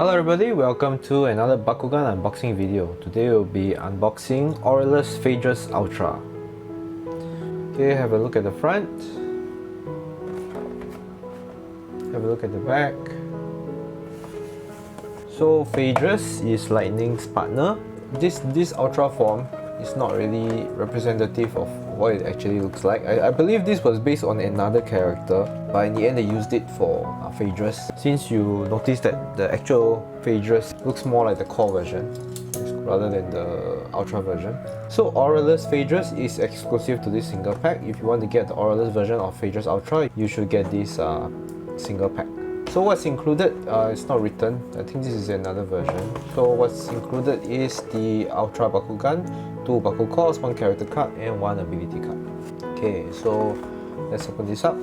Hello everybody, welcome to another Bakugan unboxing video. Today we'll be unboxing AURELUS PHAEDRUS Ultra. Okay, have a look at the front. Have a look at the back. So Phaedrus is Lightning's partner. This Ultra form is not really representative of what it actually looks like. I believe this was based on another character, but in the end they used it for Phaedrus. Since you notice that the actual Phaedrus looks more like the core version rather than the Ultra version. So AURELUS PHAEDRUS is exclusive to this single pack. If you want to get the AURELUS version of Phaedrus Ultra, you should get this single pack. So what's included, it's not written, I think this is another version. So what's included is the Ultra Bakugan, 2 Baku Cores, 1 character card and 1 ability card. Okay, so let's open this up.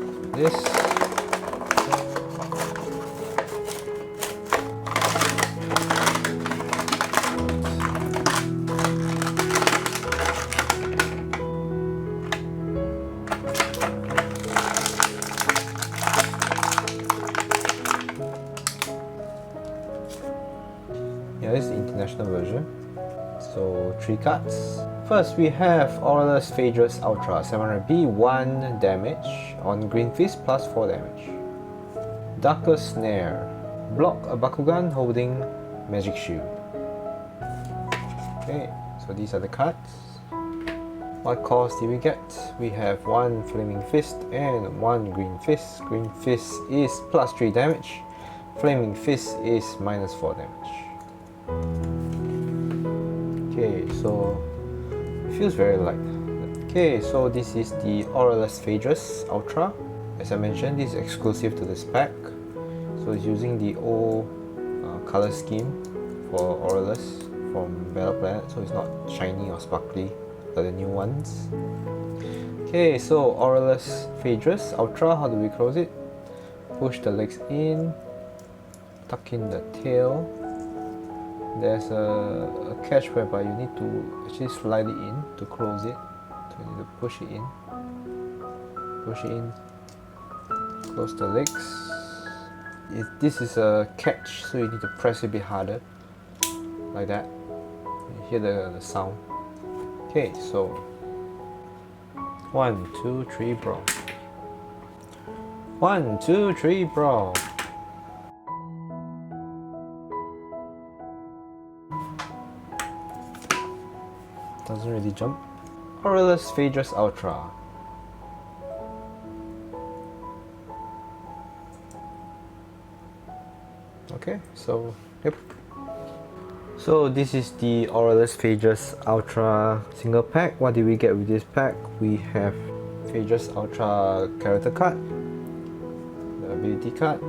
Yeah, this is the international version. So 3 cards. First we have AURELUS PHAEDRUS Ultra 700B, 1 damage on Green Fist plus 4 damage. Darker Snare. Block a Bakugan holding Magic Shield. Okay, so these are the cards. What cores did we get? We have 1 Flaming Fist and 1 Green Fist. Green Fist is plus 3 damage. Flaming Fist is minus 4 damage. Okay, so it feels very light. Okay, so this is the AURELUS PHAEDRUS Ultra. As I mentioned, this is exclusive to this pack. So it's using the old color scheme for AURELUS from Battle Planet, so it's not shiny or sparkly like the new ones. Okay, so AURELUS PHAEDRUS Ultra, how do we close it? Push the legs in, tuck in the tail. There's a catch whereby you need to actually slide it in to close it. So you need to push it in, close the legs. This is a catch, so you need to press it a bit harder, like that. You hear the sound. Okay, so 1, 2, 3, brawl. 1, 2, 3, brawl. Doesn't really jump. AURELUS PHAEDRUS Ultra. Okay, so yep. So this is the AURELUS PHAEDRUS Ultra single pack. What did we get with this pack? We have PHAEDRUS Ultra character card, the ability card,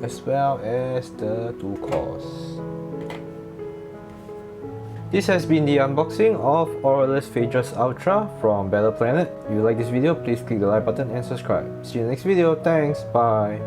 as well as the 2 cores. This has been the unboxing of AURELUS PHAEDRUS Ultra from Battle Planet. If you like this video, please click the like button and subscribe. See you in the next video. Thanks, bye.